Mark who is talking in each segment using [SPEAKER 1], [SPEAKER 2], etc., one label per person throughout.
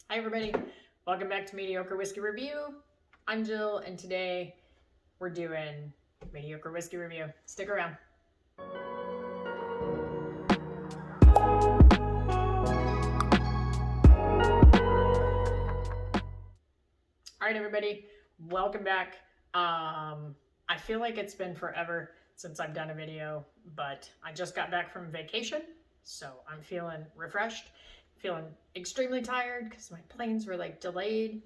[SPEAKER 1] Hi everybody, welcome back to Mediocre Whiskey Review. I'm Jill and today we're doing Mediocre Whiskey Review. Stick around. Alright everybody, welcome back. I feel like it's been forever since I've done a video, but I just got back from vacation, so I'm feeling refreshed, feeling extremely tired because my planes were like delayed.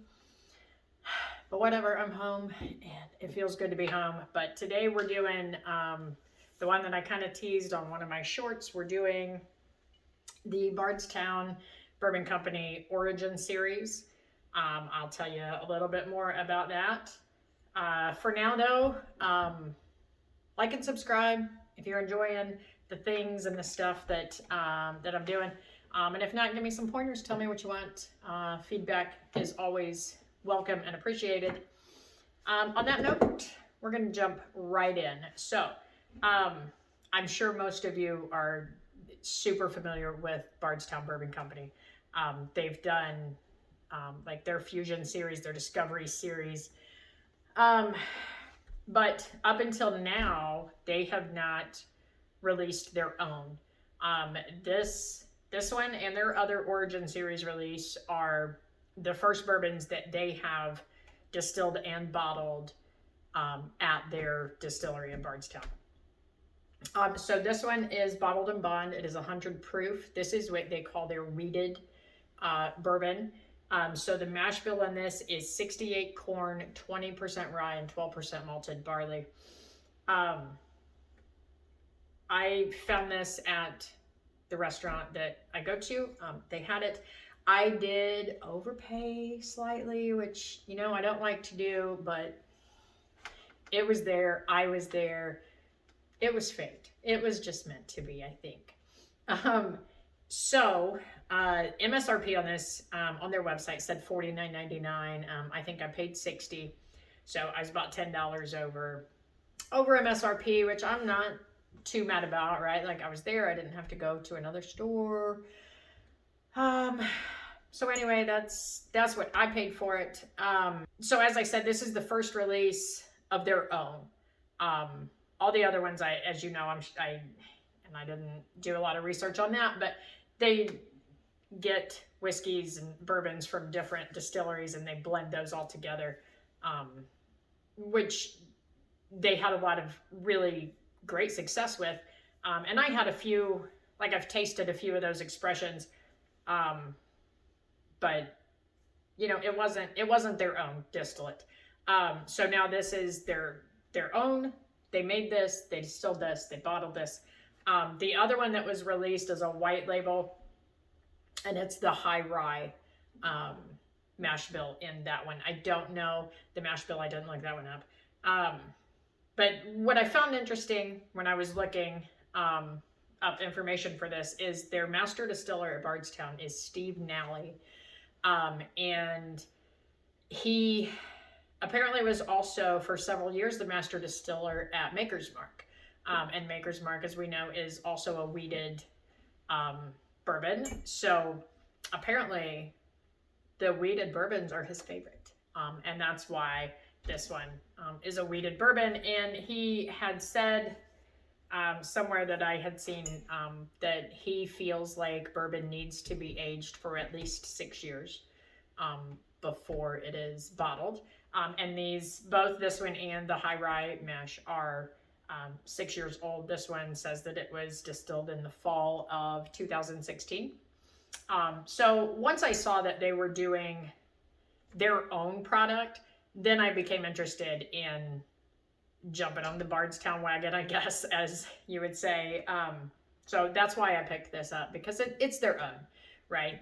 [SPEAKER 1] But whatever, I'm home and it feels good to be home. But today we're doing the one that I kind of teased on one of my shorts. We're doing the Bardstown Bourbon Company Origin Series. I'll tell you a little bit more about that. For now though, like and subscribe if you're enjoying the things and the stuff that I'm doing. And if not, give me some pointers. Tell me what you want. Feedback is always welcome and appreciated. On that note, we're going to jump right in. So, I'm sure most of you are super familiar with Bardstown Bourbon Company. They've done like their Fusion series, their Discovery series. But up until now, they have not released their own. This one and their other Origin series release are the first bourbons that they have distilled and bottled at their distillery in Bardstown. So this one is bottled in bond. It is 100 proof. This is what they call their wheated bourbon. So the mash bill on this is 68 corn, 20% rye, and 12% malted barley. I found this at the restaurant that I go to. They had it. I did overpay slightly, which, you know, I don't like to do, but it was there. I was there. It was fate. It was just meant to be, I think. MSRP on this, on their website said $49.99. I think I paid $60. So I was about $10 over MSRP, which I'm not too mad about, right? Like I was there, I didn't have to go to another store. So anyway, that's what I paid for it. So as I said, this is the first release of their own. All the other ones, as you know, I didn't do a lot of research on that, but they get whiskeys and bourbons from different distilleries and they blend those all together, which they had a lot of really great success with. And I had a few, like I've tasted a few of those expressions, but you know, it wasn't their own distillate. So now this is their own. They made this, they distilled this, they bottled this. The other one that was released is a white label, and it's the high rye mash bill in that one. I don't know the mash bill. I didn't look that one up. But what I found interesting when I was looking up information for this is their master distiller at Bardstown is Steve Nally. And he apparently was also for several years the master distiller at Maker's Mark. And Maker's Mark, as we know, is also a wheated bourbon. So apparently the wheated bourbons are his favorite. And that's why this one is a wheated bourbon. And he had said somewhere that I had seen that he feels like bourbon needs to be aged for at least 6 years before it is bottled. And both this one and the high rye mash are 6 years old. This one says that it was distilled in the fall of 2016. So once I saw that they were doing their own product, then I became interested in jumping on the Bardstown wagon, I guess, as you would say. So that's why I picked this up, because it's their own, right?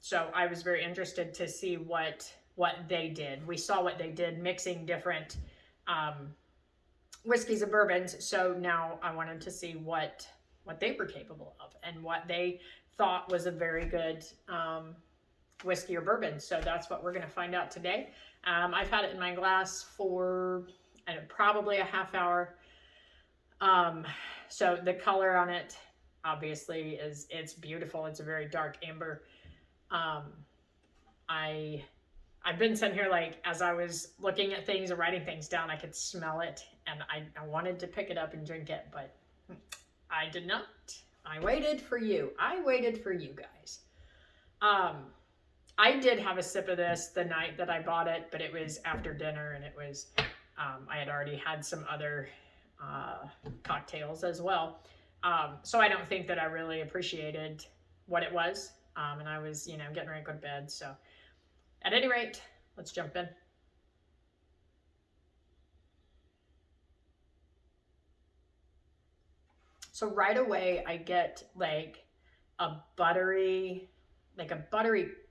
[SPEAKER 1] So I was very interested to see what they did. We saw what they did mixing different whiskeys and bourbons. So now I wanted to see what they were capable of and what they thought was a very good whiskey or bourbon. So that's what we're going to find out today. I've had it in my glass for probably a half hour. So the color on it obviously it's beautiful. It's a very dark amber. I've been sitting here, like, as I was looking at things and writing things down, I could smell it, and I wanted to pick it up and drink it, but I did not. I waited for you. I waited for you guys. I did have a sip of this the night that I bought it, but it was after dinner, and it was, I had already had some other cocktails as well. So I don't think that I really appreciated what it was. And I was, getting ready to go to bed. So at any rate, let's jump in. So right away, I get like a buttery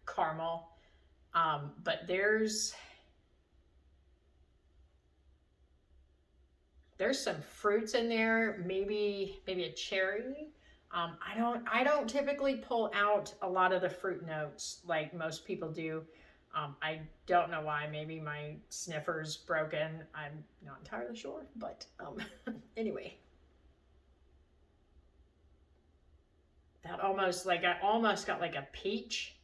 [SPEAKER 1] caramel. But there's some fruits in there, maybe a cherry. I don't typically pull out a lot of the fruit notes like most people do. I don't know why. Maybe my sniffer's broken. I'm not entirely sure, but anyway. That almost, like, I almost got like a peach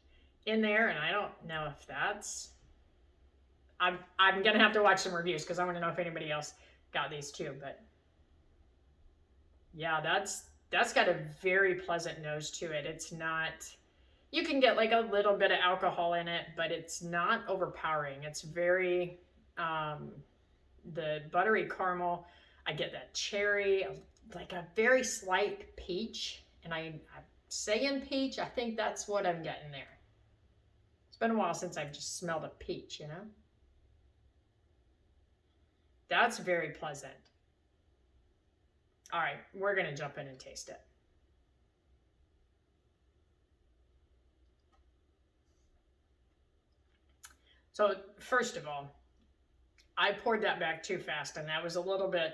[SPEAKER 1] in there, and I don't know if that's... I'm gonna have to watch some reviews because I want to know if anybody else got these too. But yeah, that's got a very pleasant nose to it. It's not... You can get like a little bit of alcohol in it, but it's not overpowering. It's very... the buttery caramel, I get that cherry, like a very slight peach. And I'm saying peach, I think that's what I'm getting there. It's been a while since I've just smelled a peach, That's very pleasant. All right, we're going to jump in and taste it. So first of all, I poured that back too fast, and that was a little bit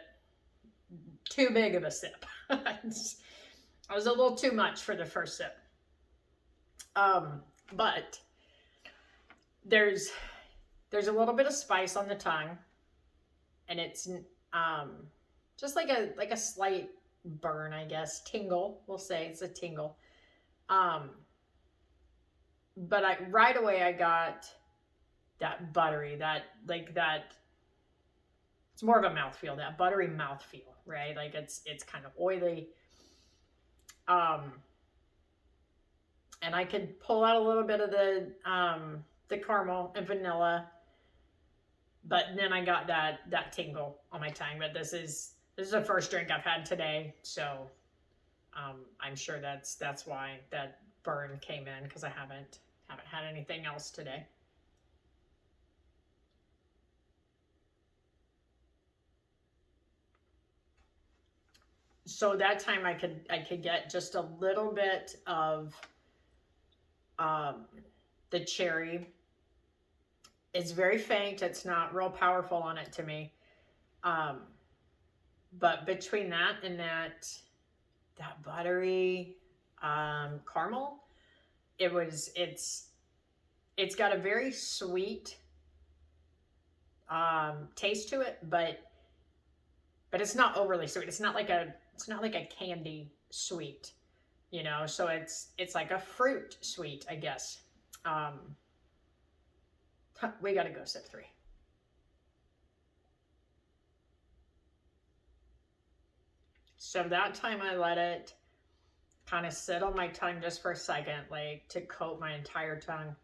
[SPEAKER 1] too big of a sip. I was a little too much for the first sip. But there's a little bit of spice on the tongue, and it's just like a slight burn, I guess. Tingle, we'll say it's a tingle. But right away I got that buttery, it's more of a mouthfeel, that buttery mouthfeel, right? Like it's kind of oily. And I could pull out a little bit of the caramel and vanilla, but then I got that tingle on my tongue. But this is the first drink I've had today, so I'm sure that's why that burn came in, because I haven't had anything else today. So that time I could get just a little bit of the cherry. It's very faint. It's not real powerful on it to me. But between that and that buttery caramel, it's got a very sweet taste to it, but it's not overly sweet. It's not like a candy sweet, so it's like a fruit sweet, I guess. We gotta go sip 3. So that time I let it kind of sit on my tongue just for a second, like to coat my entire tongue.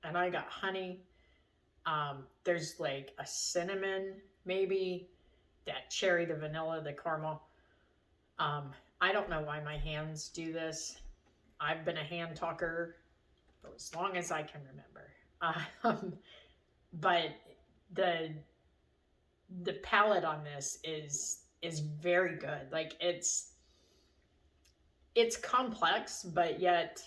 [SPEAKER 1] And I got honey. There's like a cinnamon, maybe, that cherry, the vanilla, the caramel. I don't know why my hands do this. I've been a hand talker for as long as I can remember. But the palate on this is very good. Like it's complex, but yet,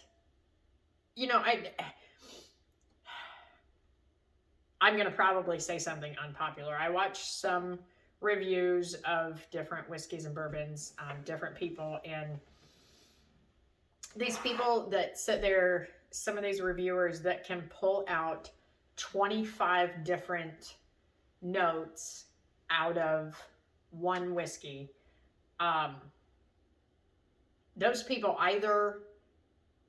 [SPEAKER 1] I'm gonna probably say something unpopular. I watched some reviews of different whiskeys and bourbons, different people, and these people that sit there, some of these reviewers that can pull out 25 different notes out of one whiskey, those people either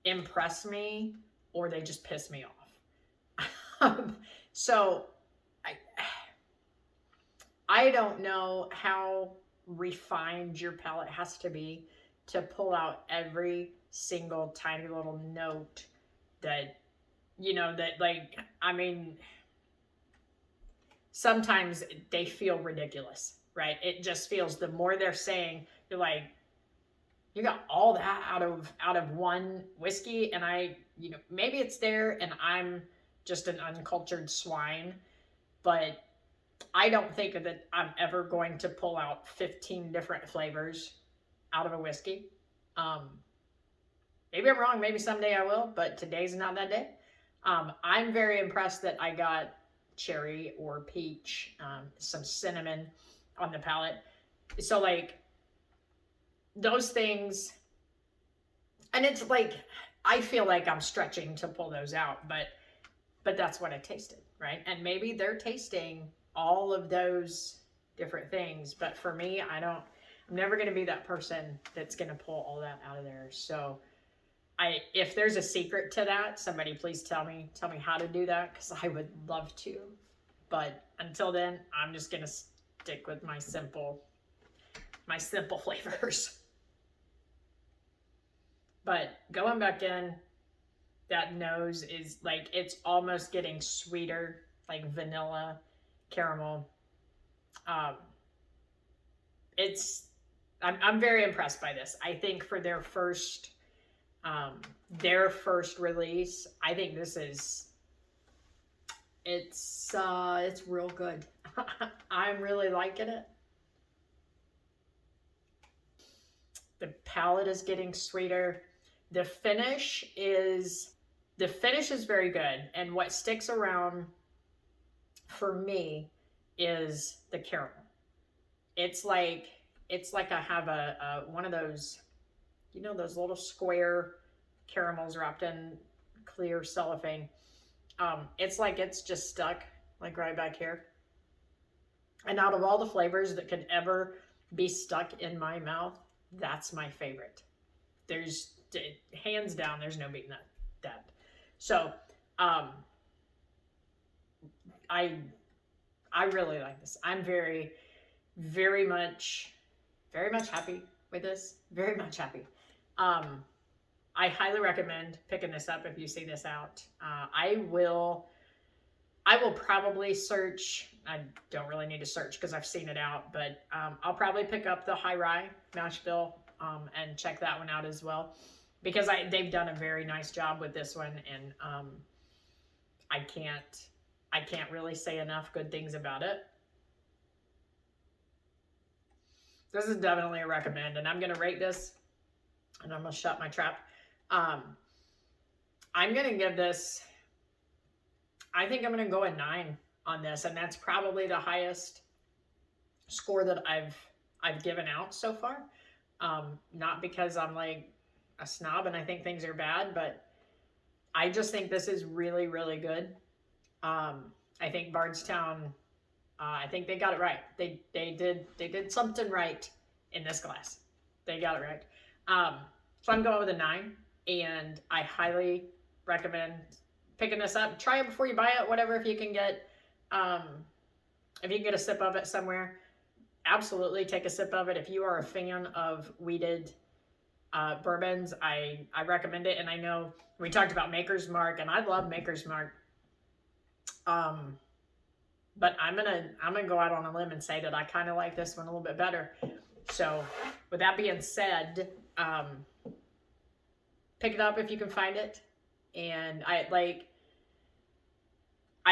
[SPEAKER 1] impress me or they just piss me off. So I don't know how refined your palate has to be to pull out every single tiny little note that, that like, I mean, sometimes they feel ridiculous, right? It just feels, the more they're saying, you're like, you got all that out of one whiskey, and maybe it's there and I'm just an uncultured swine, but I don't think that I'm ever going to pull out 15 different flavors out of a whiskey. Maybe I'm wrong. Maybe someday I will, but today's not that day. I'm very impressed that I got cherry or peach, some cinnamon on the palate. So like those things, and it's like, I feel like I'm stretching to pull those out, but that's what I tasted, right? And maybe they're tasting all of those different things, but for me, I'm never going to be that person that's going to pull all that out of there. So if there's a secret to that, somebody please tell me how to do that, because I would love to. But until then, I'm just going to stick with my simple flavors. But going back in, that nose is like, it's almost getting sweeter, like vanilla, caramel. I'm very impressed by this. I think for their first release, I think this is, it's real good. I'm really liking it. The palate is getting sweeter. The finish is very good. And what sticks around for me is the caramel. It's like I have one of those, those little square caramels wrapped in clear cellophane. It's like it's just stuck like right back here. And out of all the flavors that could ever be stuck in my mouth, that's my favorite. There's hands down, there's no beating that. So, I really like this. I'm very, very much happy with this. Very much happy. I highly recommend picking this up if you see this out. I will probably search. I don't really need to search because I've seen it out, but I'll probably pick up the High Rye mash bill and check that one out as well, because they've done a very nice job with this one, and I can't really say enough good things about it. This is definitely a recommend, and I'm going to rate this, and I'm going to shut my trap. I'm going to give this, I think I'm going to go a 9 on this, and that's probably the highest score that I've given out so far. Not because I'm like a snob and I think things are bad, but I just think this is really, really good. I think Bardstown, I think they got it right. They did something right in this glass. They got it right. So I'm going with a 9, and I highly recommend picking this up. Try it before you buy it, whatever, if you can get a sip of it somewhere. Absolutely take a sip of it. If you are a fan of wheated bourbons, I recommend it. And I know we talked about Maker's Mark, and I love Maker's Mark. But I'm gonna go out on a limb and say that I kind of like this one a little bit better. So with that being said, pick it up if you can find it. And I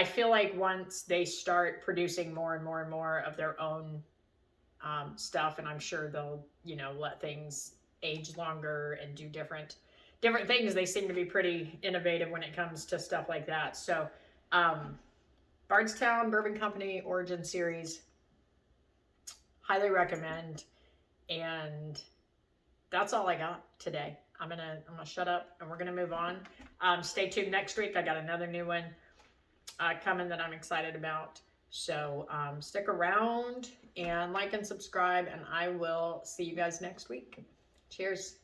[SPEAKER 1] feel like once they start producing more and more and more of their own stuff, and I'm sure they'll let things age longer and do different things. They seem to be pretty innovative when it comes to stuff like that. So Bardstown Bourbon Company Origin Series, highly recommend. And that's all I got today. I'm gonna shut up and we're gonna move on. Stay tuned next week. I got another new one coming that I'm excited about. So stick around and like and subscribe, and I will see you guys next week. Cheers.